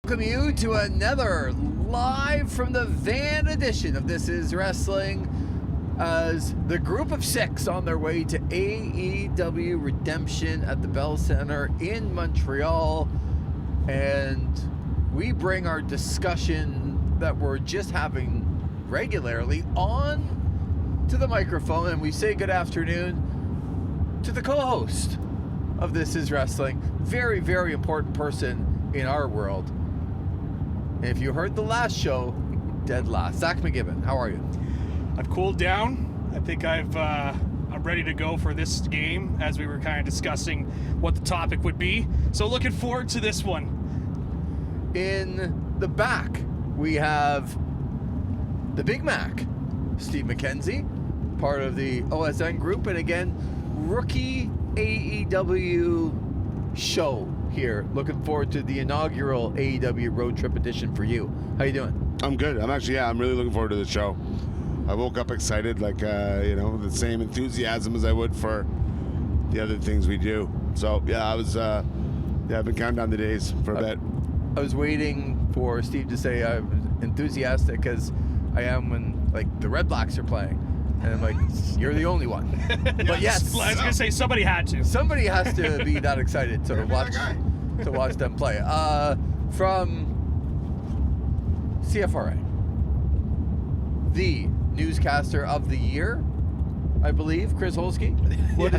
Welcome you to another live from the van edition of This Is Wrestling, as the group of six on their way to AEW Redemption at the Bell Center in Montreal, and we bring our discussion that we're just having regularly on to the microphone, and we say good afternoon to the co-host of This Is Wrestling, very, very important person in our world. And if you heard the last show, dead last. Zach McGibbon, how are you? I've cooled down. I think I'm ready to go for this game, as we were kind of discussing what the topic would be. So looking forward to this one. In the back, we have the Big Mac, Steve MacKenzie, part of the OSN group, and again, rookie AEW show here. Looking forward to the inaugural AEW Road Trip edition for you. How you doing? I'm good. I'm really looking forward to the show. I woke up excited, like, the same enthusiasm as I would for the other things we do. So, yeah, I've been counting down the days for a bit. I was waiting for Steve to say I'm enthusiastic as I am when, like, the Red Blacks are playing. And I'm like, you're the only one. But yes. I was going to say, somebody had to. Somebody has to be that excited to watch them play. From CFRA, the newscaster of the year, I believe, Chris Holski. What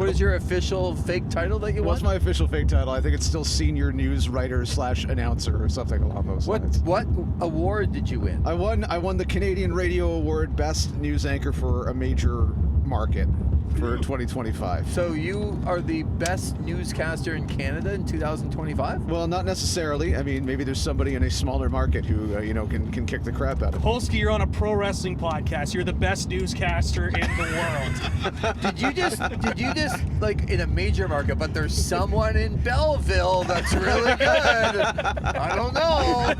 is your official fake title that you won? What's my official fake title? I think it's still senior news writer / announcer or something along those lines. What award did you win? I won the Canadian Radio Award Best News Anchor for a major market for 2025. So you are the best newscaster in Canada in 2025? Well, not necessarily. I mean, maybe there's somebody in a smaller market who can kick the crap out of it. Holski, you're on a pro wrestling podcast. You're the best newscaster in the world. Did you just like in a major market, but there's someone in Belleville that's really good? I don't know.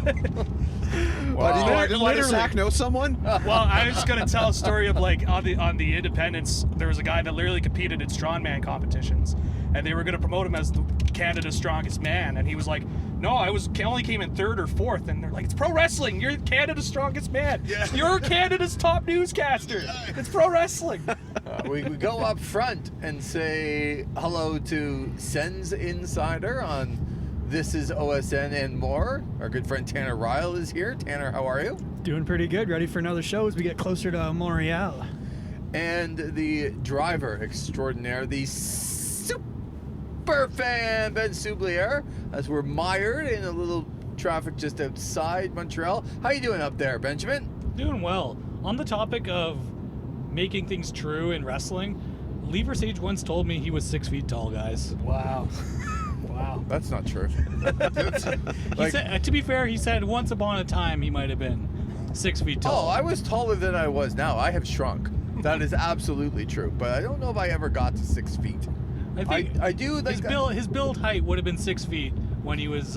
Why does Zach know someone? Well, I was going to tell a story of, like, on the Independence, there was a guy that literally competed in strongman competitions, and they were going to promote him as Canada's strongest man, and he was like, no, I only came in third or fourth, and they're like, it's pro wrestling, you're Canada's strongest man. Yeah. You're Canada's top newscaster. It's pro wrestling. We go up front and say hello to Sens Insider on This Is OSN and more. Our good friend Tanner Reil is here. Tanner, how are you? Doing pretty good. Ready for another show as we get closer to Montreal. And the driver extraordinaire, the super fan, Ben Soubliere, as we're mired in a little traffic just outside Montreal. How you doing up there, Benjamin? Doing well. On the topic of making things true in wrestling, Lee Versage once told me he was 6 feet tall, guys. Wow. Wow. That's not true. To be fair, he said once upon a time he might have been 6 feet tall. Oh, I was taller than I was now. I have shrunk. That is absolutely true. But I don't know if I ever got to 6 feet. I think I do. His build height would have been 6 feet when he was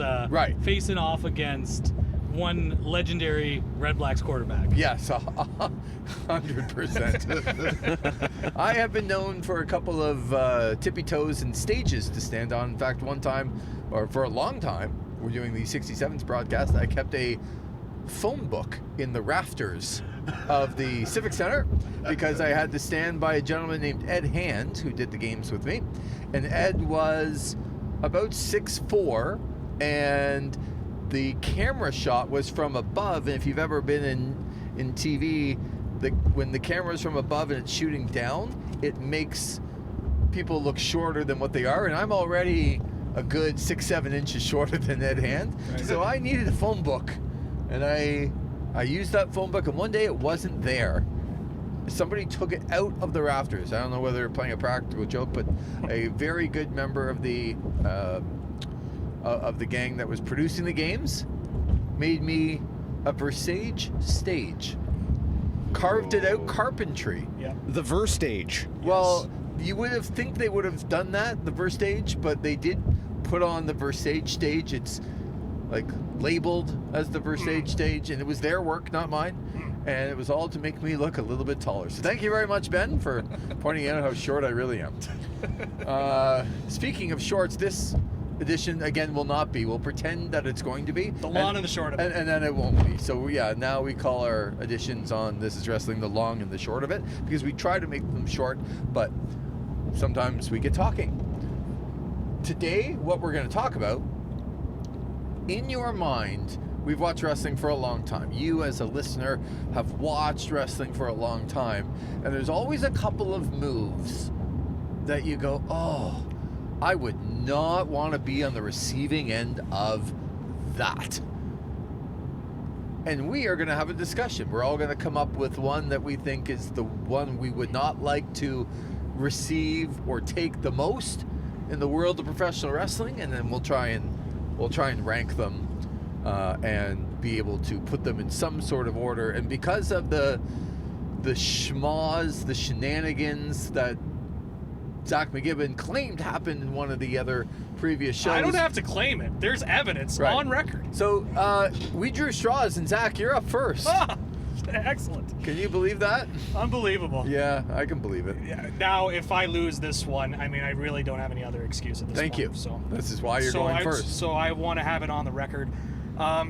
facing off against one legendary Red Blacks quarterback. Yes, 100%. I have been known for a couple of tippy toes and stages to stand on. In fact, one time, or for a long time, we're doing the 67th broadcast, I kept a phone book in the rafters of the Civic Center because I had to stand by a gentleman named Ed Hand, who did the games with me. And Ed was about 6'4", and the camera shot was from above. And if you've ever been in TV, when the camera's from above and it's shooting down, it makes people look shorter than what they are. And I'm already a good 6-7 inches shorter than Ed Hand. Right. So I needed a phone book. And I used that phone book, and one day it wasn't there. Somebody took it out of the rafters. I don't know whether they're playing a practical joke, but a very good member of the gang that was producing the games made me a Versage stage. Carved it out, carpentry. Yeah. The Versage. Well, you would have think they would have done that, the Versage, but they did put on the Versage stage. It's like labeled as the Versage stage, and it was their work, not mine. And it was all to make me look a little bit taller. So thank you very much, Ben, for pointing out how short I really am. Speaking of shorts, this edition again will not be. We'll pretend that it's going to be. The long and the short of it. And then it won't be. So yeah, now we call our editions on This Is Wrestling the long and the short of it, because we try to make them short, but sometimes we get talking. Today, what we're going to talk about, in your mind, we've watched wrestling for a long time. You as a listener have watched wrestling for a long time, and there's always a couple of moves that you go, oh, I would not want to be on the receiving end of that. And we are going to have a discussion. We're all going to come up with one that we think is the one we would not like to receive or take the most in the world of professional wrestling, and then we'll try and rank them and be able to put them in some sort of order. And because of the schmoz, the shenanigans that Zach McGibbon claimed happened in one of the other previous shows. I don't have to claim it. There's evidence on record. So we drew straws, and Zach, you're up first. Excellent. Can you believe that? Unbelievable. Yeah, I can believe it. Yeah. Now, if I lose this one, I mean, I really don't have any other excuse at this point. Thank you. So this is why you're going first. So I want to have it on the record.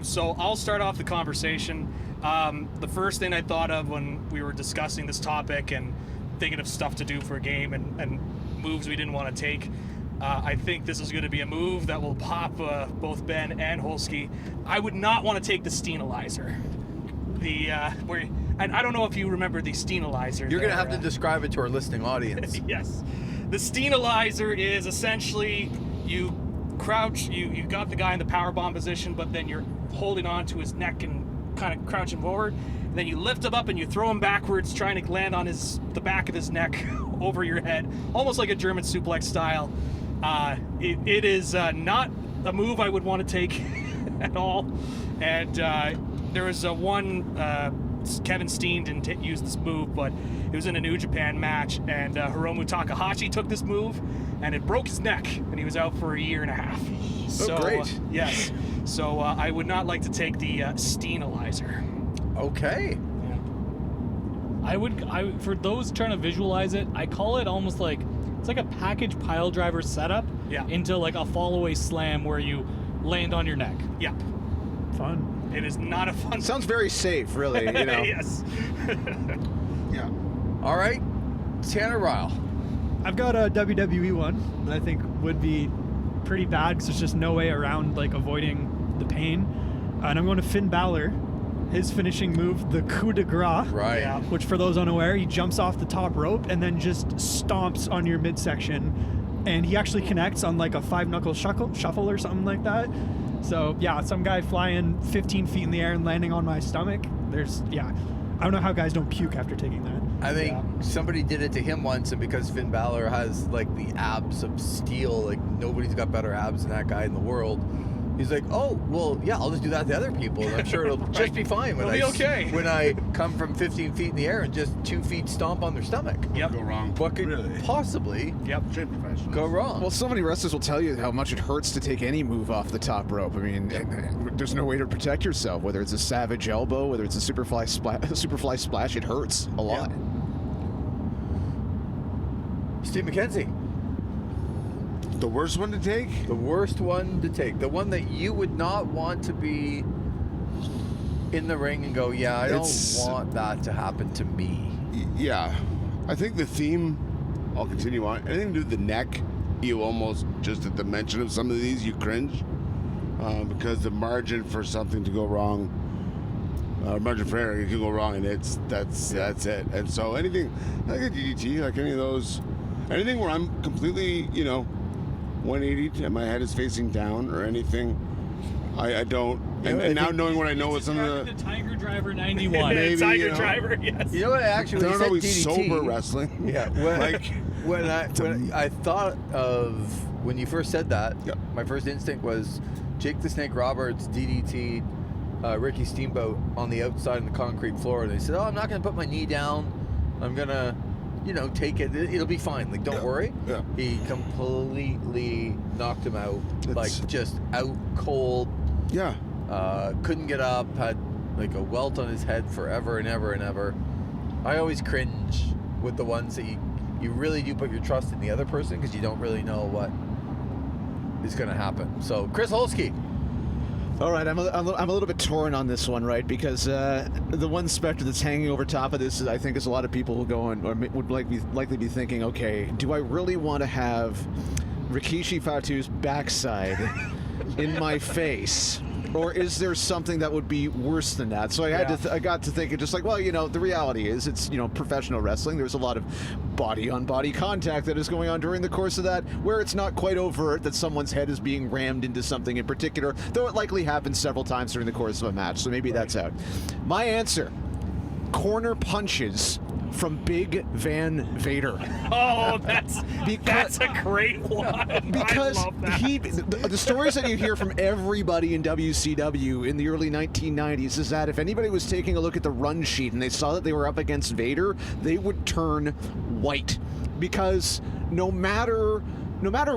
So I'll start off the conversation. The first thing I thought of when we were discussing this topic and thinking of stuff to do for a game and moves we didn't want to take, I think this is going to be a move that will pop both Ben and Holski. I would not want to take the Steenalizer. And I don't know if you remember the Steenalizer. You're going to have to describe it to our listening audience. Yes. The Steenalizer is essentially you crouch, you got the guy in the powerbomb position, but then you're holding on to his neck and kind of crouching forward. And then you lift him up and you throw him backwards, trying to land on the back of his neck over your head, almost like a German suplex style. It is not a move I would want to take at all. And there was one, Kevin Steen didn't use this move, but it was in a New Japan match, and Hiromu Takahashi took this move, and it broke his neck, and he was out for a year and a half. So, great. Yes. So I would not like to take the Steenalizer. Okay. Yeah. I would, for those trying to visualize it, I call it almost like, it's like a package pile driver setup into like a fall away slam where you land on your neck. Yep. Fun. It is not a fun. Sounds very safe, really. You know. Yes. Yeah. All right, Tanner Reil. I've got a WWE one that I think would be pretty bad because there's just no way around like avoiding the pain. And I'm going to Finn Balor. His finishing move, the coup de grace. Right. Yeah. Which, for those unaware, he jumps off the top rope and then just stomps on your midsection. And he actually connects on like a 5-knuckle shuffle or something like that. So, yeah, some guy flying 15 feet in the air and landing on my stomach. I don't know how guys don't puke after taking that. I think somebody did it to him once, and because Finn Balor has like the abs of steel, like nobody's got better abs than that guy in the world. He's like, oh, well, yeah, I'll just do that to other people, and I'm sure it'll just be fine when when I come from 15 feet in the air and just 2 feet stomp on their stomach. Yep. Go wrong. What could possibly go wrong? Well, so many wrestlers will tell you how much it hurts to take any move off the top rope. I mean, there's no way to protect yourself. Whether it's a savage elbow, whether it's a superfly splash, it hurts a lot. Steve MacKenzie. The worst one to take? The worst one to take. The one that you would not want to be in the ring and go, yeah, I don't want that to happen to me. Yeah. I think the theme, I'll continue on. Anything to do with the neck, you almost, just at the mention of some of these, you cringe. Because the margin for something to go wrong, margin for error, it can go wrong, and that's it. And so anything, like a DDT, like any of those, anything where I'm completely, 180 and my head is facing down or anything, I don't. And now knowing what I know with some of the Tiger Driver 91. Maybe, Tiger Driver, yes. You know what? Actually, I when don't you said always DDT, sober wrestling. Yeah. When I thought of when you first said that, my first instinct was Jake the Snake Roberts DDT Ricky Steamboat on the outside of the concrete floor, and they said, "Oh, I'm not going to put my knee down. I'm gonna." take it. It'll be fine. Like, don't worry. Yeah. He completely knocked him out. Like, just out cold. Yeah. Couldn't get up. Had like a welt on his head forever and ever and ever. I always cringe with the ones that you really do put your trust in the other person because you don't really know is going to happen. So, Chris Holski. All right, I'm a little bit torn on this one, right? Because the one specter that's hanging over top of this, I think, is a lot of people who go and or would likely be thinking, okay, do I really want to have Rikishi Fatu's backside in my face? Or is there something that would be worse than that? So I got to thinking, just like, well, the reality is it's, professional wrestling. There's a lot of body-on-body contact that is going on during the course of that, where it's not quite overt that someone's head is being rammed into something in particular, though it likely happens several times during the course of a match. So maybe that's out. My answer, corner punches from Big Van Vader. Oh, that's a great one. Because I love that. the stories that you hear from everybody in WCW in the early 1990s is that if anybody was taking a look at the run sheet and they saw that they were up against Vader, they would turn white. Because no matter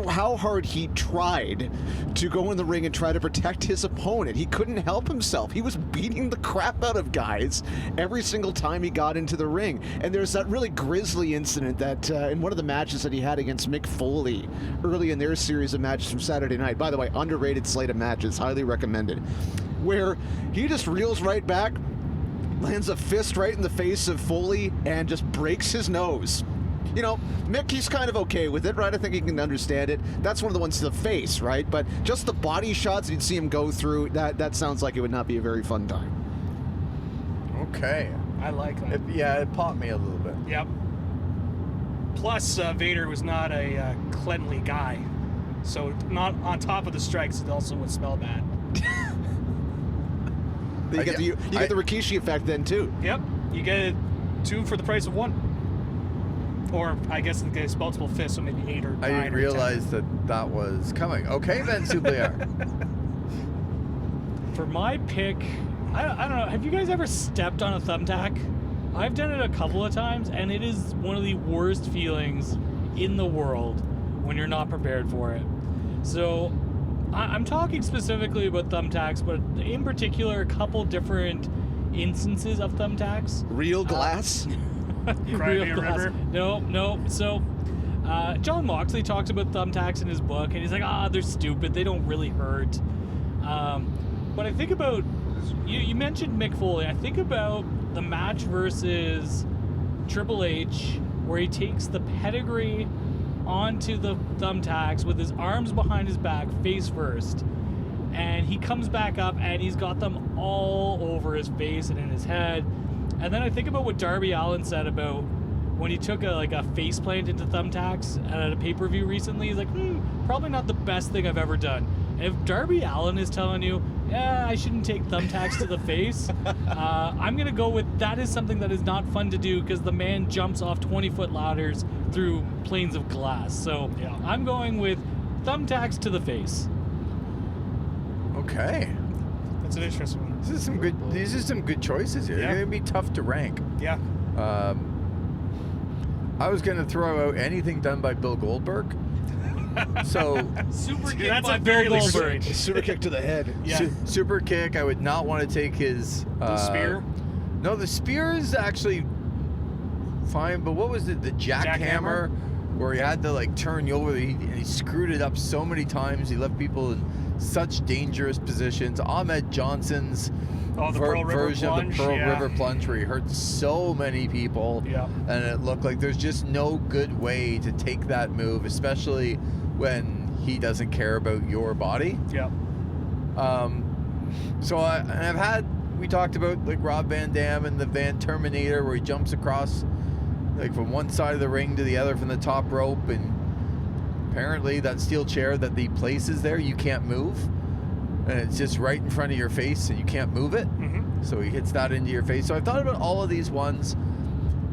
how hard he tried to go in the ring and try to protect his opponent, he couldn't help himself. He was beating the crap out of guys every single time he got into the ring. And there's that really grisly incident that in one of the matches that he had against Mick Foley early in their series of matches from Saturday night, by the way, underrated slate of matches, highly recommended, where he just reels right back, lands a fist right in the face of Foley, and just breaks his nose. Mick, he's kind of okay with it, right? I think he can understand it. That's one of the ones to the face, right? But just the body shots you'd see him go through, that sounds like it would not be a very fun time. Okay. I like that. It popped me a little bit. Yep. Plus, Vader was not a cleanly guy. So not on top of the strikes, it also would smell bad. You get the Rikishi effect then, too. Yep. You get 2 for the price of 1. Or, I guess in the case, multiple fists, so maybe 8 or 9 I didn't realize that was coming. Okay, then, Soubliere. For my pick, I don't know. Have you guys ever stepped on a thumbtack? I've done it a couple of times, and it is one of the worst feelings in the world when you're not prepared for it. So, I'm talking specifically about thumbtacks, but in particular, a couple different instances of thumbtacks. Real glass? Real glass. No. So, John Moxley talks about thumbtacks in his book, and he's like, they're stupid. They don't really hurt. But I think about, you mentioned Mick Foley. I think about the match versus Triple H, where he takes the pedigree onto the thumbtacks with his arms behind his back, face first. And he comes back up, and he's got them all over his face and in his head. And then I think about what Darby Allin said about when he took a face plant into thumbtacks at a pay-per-view recently. He's like, probably not the best thing I've ever done. And if Darby Allin is telling you, I shouldn't take thumbtacks to the face, I'm going to go with that is something that is not fun to do because the man jumps off 20-foot ladders through planes of glass. So I'm going with thumbtacks to the face. Okay. That's an interesting one. These are some good choices here. Yeah. They're going to be tough to rank. Yeah. I was going to throw out anything done by Bill Goldberg. So Super kick that's by a very Bill Goldberg. Super kick to the head. Yeah. Super kick. I would not want to take his The spear? No, the spear is actually fine. But what was it? The jackhammer, where he had to turn you over. He screwed it up so many times. He left people in such dangerous positions. Ahmed Johnson's the Pearl River version plunge, of the Pearl River plunge, where he hurt so many people. Yeah. And it looked like there's just no good way to take that move, especially when he doesn't care about your body. Yeah. So we talked about Rob Van Dam and the Van Terminator, where he jumps across from one side of the ring to the other from the top rope, and apparently that steel chair that he places there, you can't move, and it's just right in front of your face and you can't move it. Mm-hmm. So he hits that into your face. So I thought about all of these ones,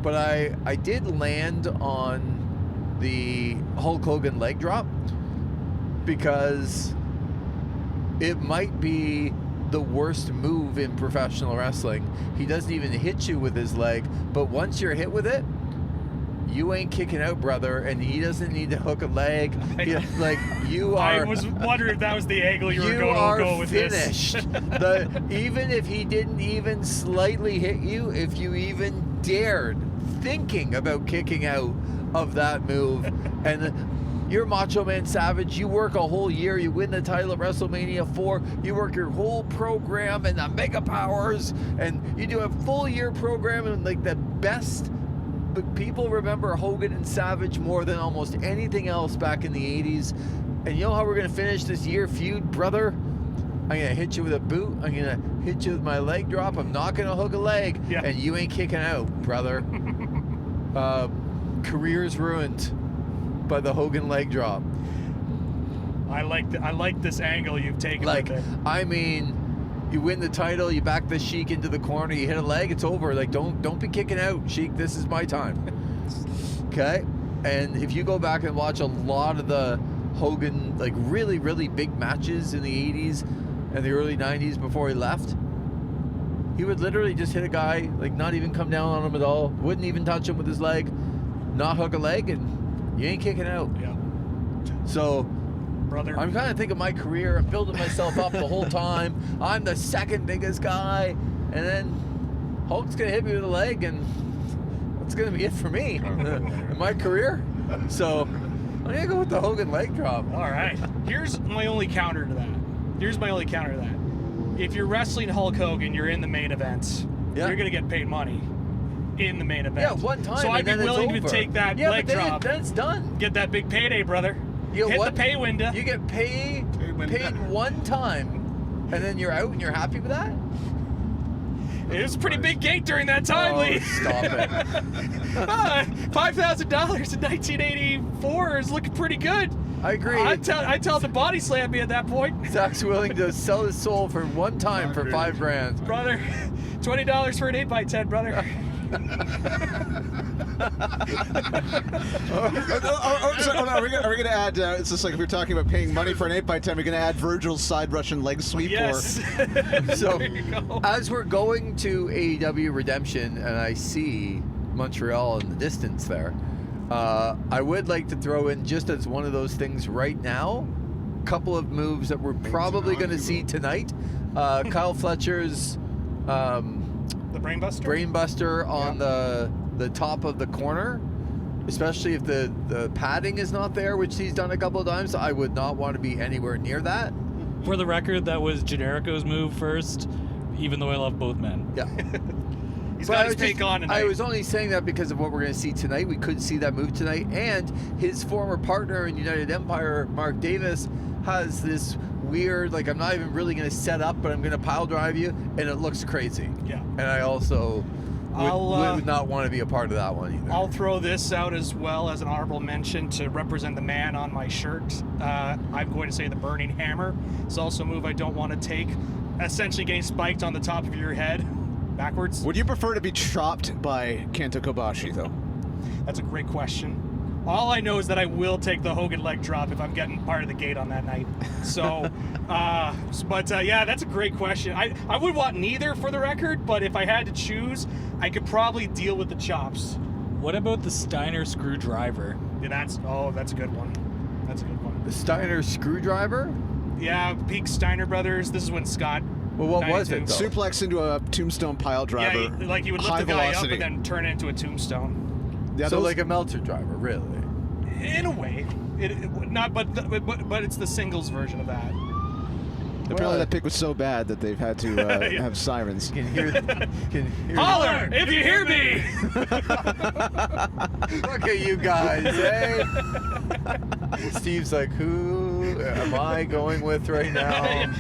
but I did land on the Hulk Hogan leg drop because it might be the worst move in professional wrestling. He doesn't even hit you with his leg, but once you're hit with it, you ain't kicking out, brother, and he doesn't need to hook a leg. You are. I was wondering if that was the angle you were going to go with finished. this. Even if he didn't even slightly hit you, if you even dared thinking about kicking out of that move, and You're Macho Man Savage. You work a whole year. You win the title at WrestleMania 4. You work your whole program and the Mega Powers, and you do a full year program and like the best. But people remember Hogan and Savage more than almost anything else back in the 80s. And you know how we're going to finish this year feud, brother? I'm going to hit you with a boot. I'm going to hit you with my leg drop. I'm not going to hook a leg. Yeah. And you ain't kicking out, brother. Career's ruined by the Hogan leg drop. I like this angle you've taken Like, with it. I mean, you win the title, you back the Sheik into the corner, you hit a leg, it's over. Like, don't be kicking out, Sheik. This is my time. Okay? And if you go back and watch a lot of the Hogan, like, really, really big matches in the 80s and the early 90s before he left, he would literally just hit a guy, like, not even come down on him at all, wouldn't even touch him with his leg, not hook a leg, and you ain't kicking out. Yeah. So, Brother. I'm kind of thinking my career. I'm building myself up the whole time. I'm the second biggest guy. And then Hulk's going to hit me with a leg, and that's going to be it for me in my career. So I'm going to go with the Hogan leg drop. All right. Here's my only counter to that. If you're wrestling Hulk Hogan, you're in the main event. Yeah. You're going to get paid money in the main event. Yeah, one time. So I'd and be then it's willing to over. take that yeah, leg but then drop. Then it's done. Get that big payday, brother. You Hit what? the pay window. You get paid one time, and then you're out, and you're happy with that? It was a pretty big gate during that time, Oh, Lee. stop it. $5,000 in 1984 is looking pretty good. I agree. I tell the body slam me at that point. Zach's willing to sell his soul for one time for $5,000. Brother, $20 for an 8x10, brother. Are we going to add, it's just like if we're talking about paying money for an 8x10, we're going to add Virgil's side Russian leg sweep? Yes. So, There you go. as we're going to AEW Redemption and I see Montreal in the distance there, I would like to throw in, just as one of those things right now, a couple of moves that we're probably going to see tonight. Kyle Fletcher's The Brainbuster? Brainbuster on the top of the corner, especially if the padding is not there, which he's done a couple of times. I would not want to be anywhere near that. For the record, that was Generico's move first, even though I love both men. Yeah. He's But got I his was take just- on tonight. I was only saying that because of what we're going to see tonight. We could see that move tonight. And his former partner in United Empire, Mark Davis, has this weird, like, I'm not even really going to set up, but I'm going to pile drive you, and it looks crazy. Yeah. And I also I'll, would not want to be a part of that one either. I'll throw this out as well as an honorable mention to represent the man on my shirt. I'm going to say the Burning Hammer. It's also a move I don't want to take. Essentially getting spiked on the top of your head backwards. Would you prefer to be chopped by Kento Kobashi, though? That's a great question. All I know is that I will take the Hogan leg drop if I'm getting part of the gate on that night. So, yeah, that's a great question. I would want neither for the record, but if I had to choose, I could probably deal with the chops. What about the Steiner screwdriver? Yeah, that's a good one. That's a good one. The Steiner screwdriver? Yeah, peak Steiner Brothers. This is when Scott. Well, what was it, 92. though? Suplex into a tombstone pile driver. Yeah, like you would lift high the guy velocity. up and then turn it into a tombstone. Yeah, So those- like a Meltzer driver, really? In a way, but it's the singles version of that. apparently that pick was so bad that they've had to have sirens. Can hear. Holler if you hear me. Look at you guys, eh? Steve's like, who am I going with right now?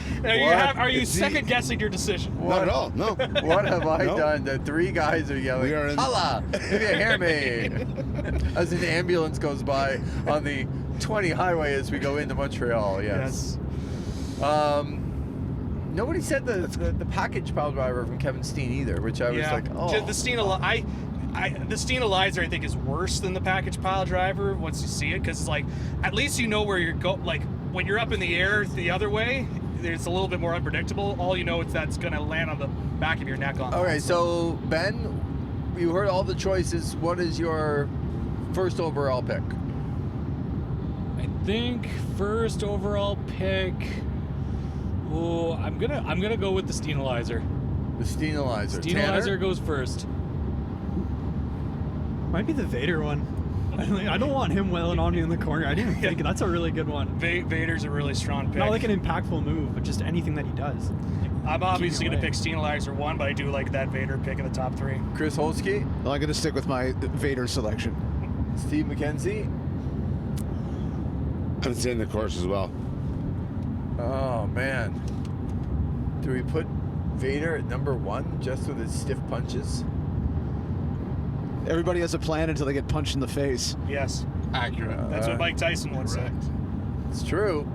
Are you Is he- second guessing your decision? Not at all. No. What have I No. done? The three guys are yelling, We are in- holla, if you hear me. As an ambulance goes by on the 20 highway as we go into Montreal, yes. Nobody said the package pile driver from Kevin Steen either, which I was like, oh. The Steen Elizer I think is worse than the package pile driver once you see it, because it's like at least you know where you're going. Like when you're up in the air the other way, it's a little bit more unpredictable. All you know is that's going to land on the back of your neck. Okay, so Ben, you heard all the choices. What is your first overall pick? I think first overall pick. Oh, I'm gonna go with the Steenalizer. The Steenalizer. Steenalizer goes first. Might be the Vader one. I don't want him wailing on me in the corner. I didn't think that's a really good one. Vader's a really strong pick. Not like an impactful move, but just anything that he does. I'm obviously going to away. pick Steenizer 1, but I do like that Vader pick in the top 3. Chris Holski, Well, I'm going to stick with my Vader selection. Steve MacKenzie. I'm staying the course as well. Oh man, do we put Vader at number 1 just with his stiff punches? Everybody has a plan until they get punched in the face. Yes, Accurate. that's what Mike Tyson once said. Correct. It's true.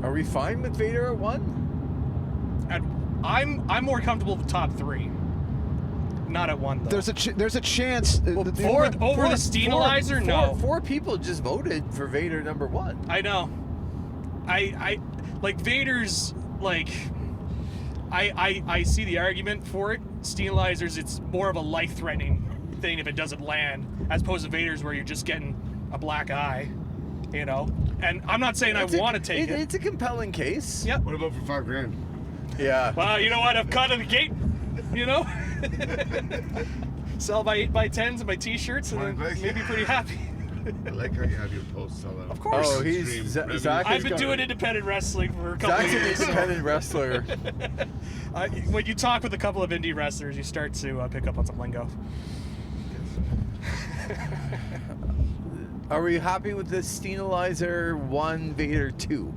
Are we fine with Vader at 1? I'm more comfortable with the top 3. Not at 1 though. There's a chance. over the Steenizer? No. Four people just voted for Vader number 1. I know. I like Vader's like. I see the argument for it. Steelizers, it's more of a life-threatening thing if it doesn't land, as opposed to Vader's where you're just getting a black eye, you know. And I'm not saying I want to take it. It's a compelling case. Yep. What about for $5,000? Yeah. Well, you know what? I've cut at the gate. You know. Sell my 8x10s and my T-shirts, and then Right. maybe pretty happy. I like how you have your posts sell out. Of course. Oh, he's Extreme Zach. revenue. I've been doing independent wrestling for a couple Zach's of an years. independent wrestler. When you talk with a couple of indie wrestlers, you start to pick up on some lingo. Are we happy with the Steenizer 1, Vader 2?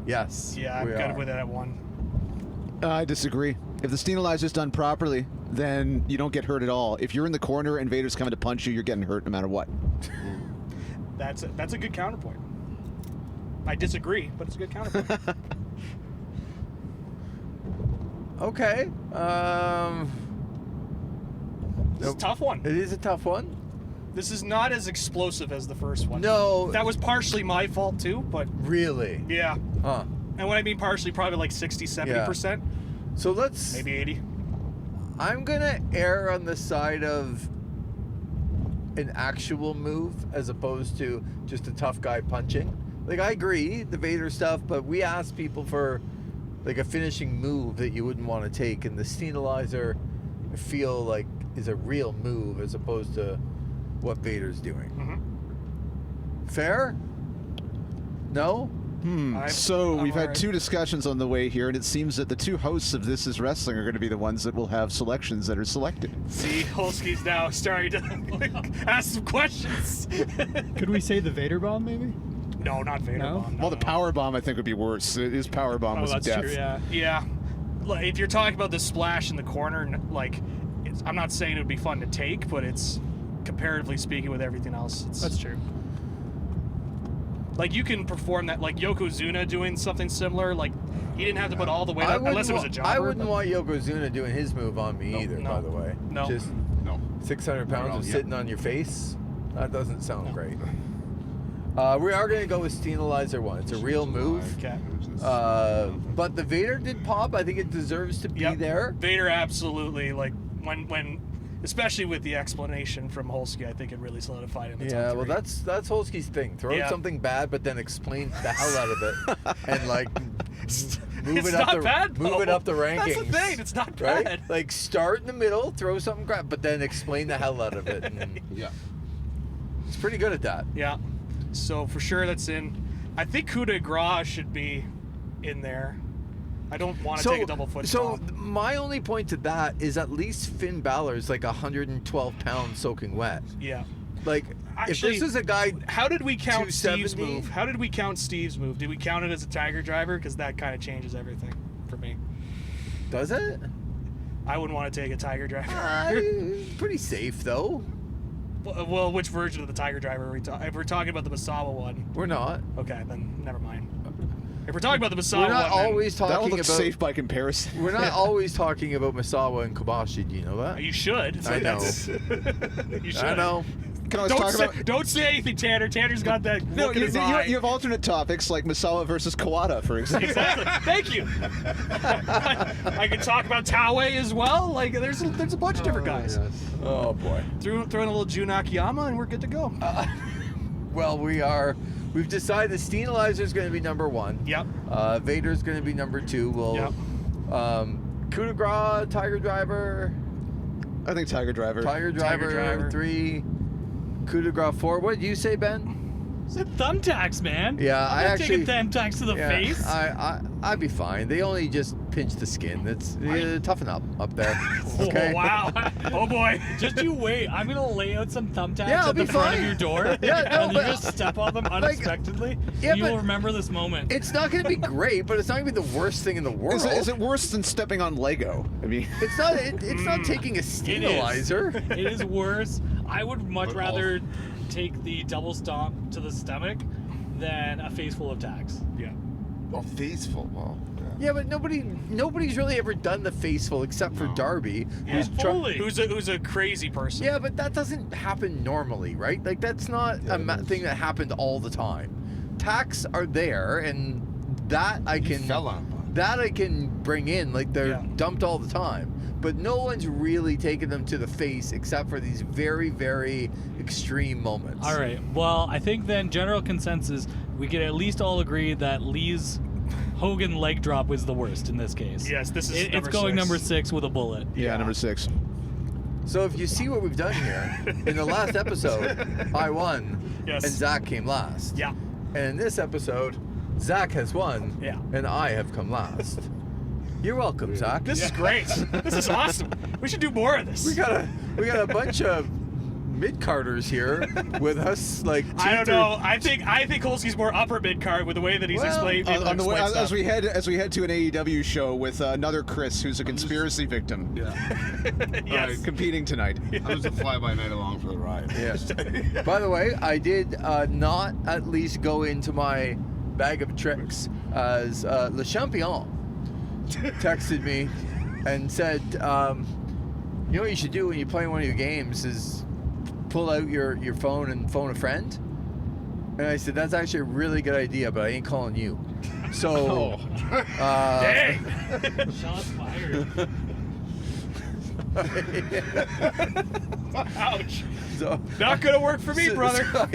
Yes. Yeah, I'm we good are. with it at 1. I disagree. If the Steenializer's done properly, then you don't get hurt at all. If you're in the corner and Vader's coming to punch you, you're getting hurt no matter what. That's a good counterpoint. I disagree, but it's a good counterpoint. Okay. This is a tough one. It is a tough one. This is not as explosive as the first one. No. That was partially my fault too, but Really? yeah. Huh. And when I mean partially, probably like 60, 70%, So let's. maybe 80. I'm gonna err on the side of an actual move as opposed to just a tough guy punching. Like, I agree, the Vader stuff, but we asked people for like a finishing move that you wouldn't want to take, and the Steenizer, I feel like, is a real move as opposed to what Vader's doing. Mm-hmm. Fair? No? So I'm we've had alright. 2 discussions on the way here, and it seems that the 2 hosts of This Is Wrestling are going to be the ones that will have selections that are selected. See, Holski's now starting to ask some questions. Could we say the Vader bomb, maybe? No, not Vader No? bomb. Well, the power bomb I think would be worse. His power bomb Oh, was that's death. true. Yeah. Yeah. Like, if you're talking about the splash in the corner, like, I'm not saying it would be fun to take, but it's comparatively speaking with everything else. That's true. Like, you can perform that, like Yokozuna doing something similar. Like, he didn't have to put all the weight up, unless it was a jobber. I wouldn't want Yokozuna doing his move on me either, no, by the way. no. Just No. 600 Not at pounds all, of yeah. sitting on your face. That doesn't sound great. We are going to go with Steenizer 1. It's a real move. Okay. But the Vader did pop. I think it deserves to be Yep. there. Vader absolutely, like, when especially with the explanation from Holski, I think it really solidified in the Yeah, top well, 3. that's Holski's thing. Throw Yeah. something bad, but then explain the hell out of it, and like move It's it up not the bad, move it though. up the rankings. That's the thing. It's not right? bad. Like, start in the middle, throw something crap, but then explain the hell out of it. And Yeah. it's pretty good at that. Yeah. So for sure that's in. I think coup de grace should be in there. I don't want to take a double foot So stomp. my only point to that is at least Finn Balor's like 112 pounds soaking wet. Yeah. Like, Actually, if this is a guy, How did we count Steve's 270? move? How did we count Steve's move? Did we count it as a tiger driver? Because that kind of changes everything for me. does it? I wouldn't want to take a tiger driver. Pretty safe though. Well, which version of the tiger driver are we talking? If we're talking about the Misawa one, We're not. okay, then never mind. If we're talking about the Misawa We're not one, always That one talking looks about. safe by comparison. We're not always talking about Misawa and Kobashi. Do you know that? then, you should. It's I like know. you should. I know. Can always talk about. Don't say anything, Tanner. Tanner's got that No, look in you, his you, eye. you have alternate topics like Misawa versus Kawada, for example. Exactly. Thank you. I could talk about Taue as well. Like, there's a bunch of different guys. Oh boy. Throw in a little Jun Akiyama, and we're good to go. Well, we've decided the Steenizer is going to be number 1. Yep. Vader's going to be number 2. We'll. Yep. Coup de grace, Tiger Driver. I think Tiger Driver. Tiger Driver 3, Coup de Grace 4. What did you say, Ben? It's thumbtacks, man. Yeah, I'm I not actually taking thumbtacks to the face. I'd be fine. They only just pinch the skin. Toughen up there. Okay. Oh, wow. Oh, boy. Just you wait. I'm gonna lay out some thumbtacks Yeah, at the be front fine. of your door. Yeah, no, and but- you just step on them unexpectedly. yeah, and you but- will remember this moment. It's not going to be great, but it's not going to be the worst thing in the world. Is it worse than stepping on Lego? I mean, It's not. It's not taking a stabilizer. It is worse. I would much But rather take the double stomp to the stomach than a face full of tacks. Yeah. Oh, faceful. Well, Yeah, but nobody's really ever done the faceful except for Darby, who's Foley. Who's a crazy person. Yeah, but that doesn't happen normally, right? Like that's not Yeah, a thing that happened all the time. Tacks are there, and that I can fell on one. that I can bring in. Like they're Yeah. dumped all the time, but no one's really taken them to the face except for these very, very extreme moments. All right. Well, I think then general consensus, we can at least all agree that Lee's Hogan leg drop was the worst in this case. Yes, this is It's number going 6. number 6 with a bullet. yeah, number 6. So if you see what we've done here, in the last episode, I won, Yes. and Zach came last. Yeah. And in this episode, Zach has won, Yeah. and I have come last. You're welcome, Zach. This is great. This is awesome. We should do more of this. We got a bunch of mid-carders here with us. Like I don't know. I think Holski's more upper mid card with the way that he's Well, explained. On the way, explained as stuff. we head to an AEW show with another Chris, who's a conspiracy victim, Yes. competing tonight. I was a fly-by-night along for the ride. Yeah. By the way, I did not at least go into my bag of tricks as Le Champion texted me and said, you know what you should do when you play one of your games is pull out your phone and phone a friend. And I said, that's actually a really good idea, but I ain't calling you. So, Dang. Shots fired. Ouch. so Not gonna work for me, so- brother. so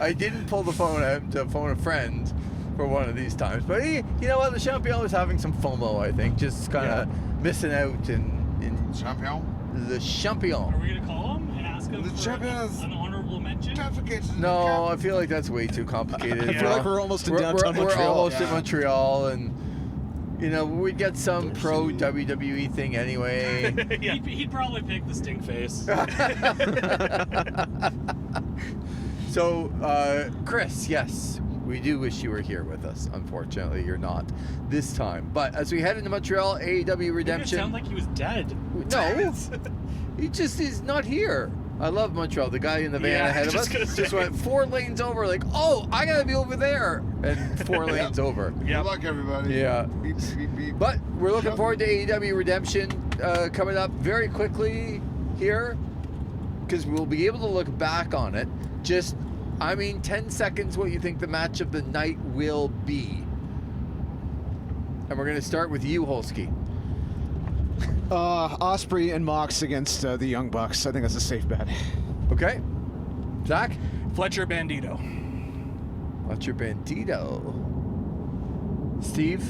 I didn't pull the phone out to phone a friend for one of these times. But you know what? The Champion was having some FOMO, I think. Just kind of missing out in Champion? the Champion. Are we gonna call him and ask him The for champions- an honorable mention? No, I feel like that's way too complicated. I feel like we're almost in downtown We're Montreal. almost in Montreal, and you know we'd get some pro WWE thing anyway. Yeah. He'd probably pick the stink face. So, Chris, yes, we do wish you were here with us. Unfortunately, you're not this time. But as we head into Montreal, AEW Made it Redemption. sound like he was dead. No, he just is not here. I love Montreal. The guy in the van Yeah, ahead of us just gonna just say. went 4 lanes over, like, oh, I gotta be over there, and 4 lanes over. Good Yep. luck, everybody. Yeah. Beep, beep, beep. But we're looking forward to AEW Redemption coming up very quickly here, because we'll be able to look back on it. Just, 10 seconds what you think the match of the night will be. And we're going to start with you, Holski. Osprey and Mox against the Young Bucks. I think that's a safe bet. Okay? Zach? Fletcher Bandito. What's your Bandito? Steve?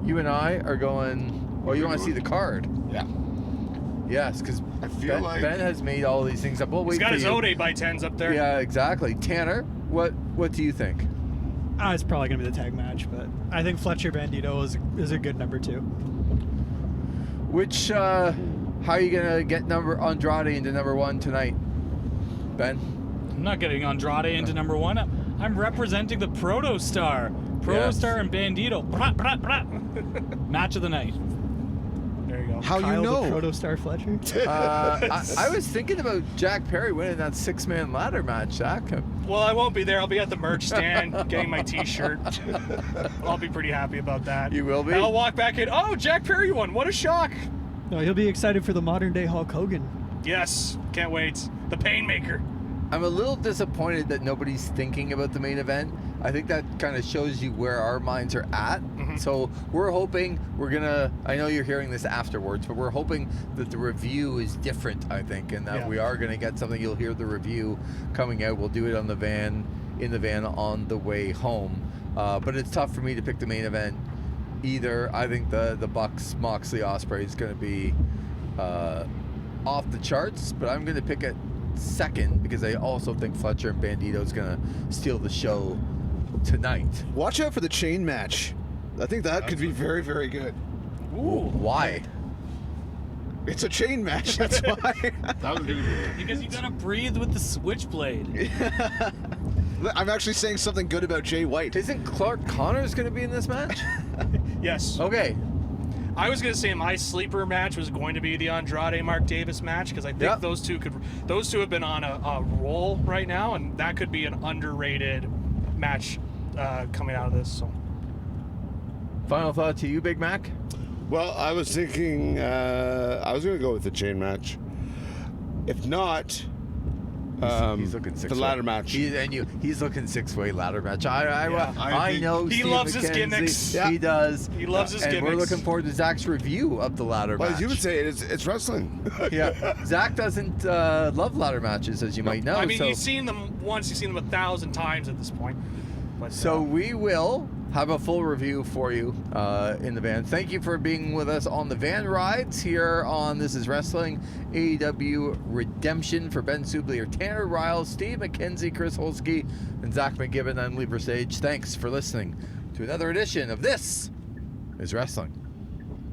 You and I are going... Oh, you want to see the card? Yeah. Yes, because I feel like- Ben has made all these things up. We'll wait He's got for his you. own 8x10s up there. Yeah, exactly. Tanner, what do you think? It's probably going to be the tag match, but I think Fletcher Bandito is a good number 2. Which, how are you going to get Andrade into number 1 tonight? Ben? I'm not getting Andrade into number 1. I'm representing the Protostar. Protostar and Bandito. Brat, brat, brat. Match of the night. There you go. How Kyle you know? the Protostar Fletcher? I was thinking about Jack Perry winning that 6-man ladder match, Zach. Well, I won't be there. I'll be at the merch stand getting my T-shirt. I'll be pretty happy about that. You will be? And I'll walk back in. Oh, Jack Perry won. What a shock. No, he'll be excited for the modern day Hulk Hogan. Yes. Can't wait. The Painmaker. I'm a little disappointed that nobody's thinking about the main event. I think that kind of shows you where our minds are at. So we're hoping I know you're hearing this afterwards, but we're hoping that the review is different, I think, and that we are going to get something. You'll hear the review coming out. We'll do it in the van on the way home. But it's tough for me to pick the main event either. I think the Bucks, Moxley, Ospreay is going to be off the charts, but I'm going to pick it second because I also think Fletcher and Bandito is going to steal the show tonight. Watch out for the chain match. I think that could be very, very good. Ooh. Why? It's a chain match, that's why. That was gonna be Because you gotta breathe with the switchblade. I'm actually saying something good about Jay White. Isn't Clark Connors going to be in this match? Yes. Okay. I was gonna say my sleeper match was going to be the Andrade Mark Davis match because I think Yep. those two have been on a roll right now, and that could be an underrated match coming out of this. So Final thought to you, Big Mac? Well, I was thinking I was going to go with the chain match. If not, He's looking the six-way. ladder match. He's looking six-way ladder match. I think know he Steve loves his MacKenzie. gimmicks. He does. He loves his and gimmicks. we're looking forward to Zach's review of the ladder Well, match. as you would say, it's wrestling. Yeah, Zach doesn't love ladder matches, as you might know. I mean, so, you've seen them once, you've seen them 1,000 times at this point. But, so we will have a full review for you in the van. Thank you for being with us on the van rides here on This Is Wrestling AEW Redemption. For Ben Soubliere, Tanner Reil, Steve MacKenzie, Chris Holski, and Zach McGibbon, I'm Lee Versage. Thanks for listening to another edition of This Is Wrestling.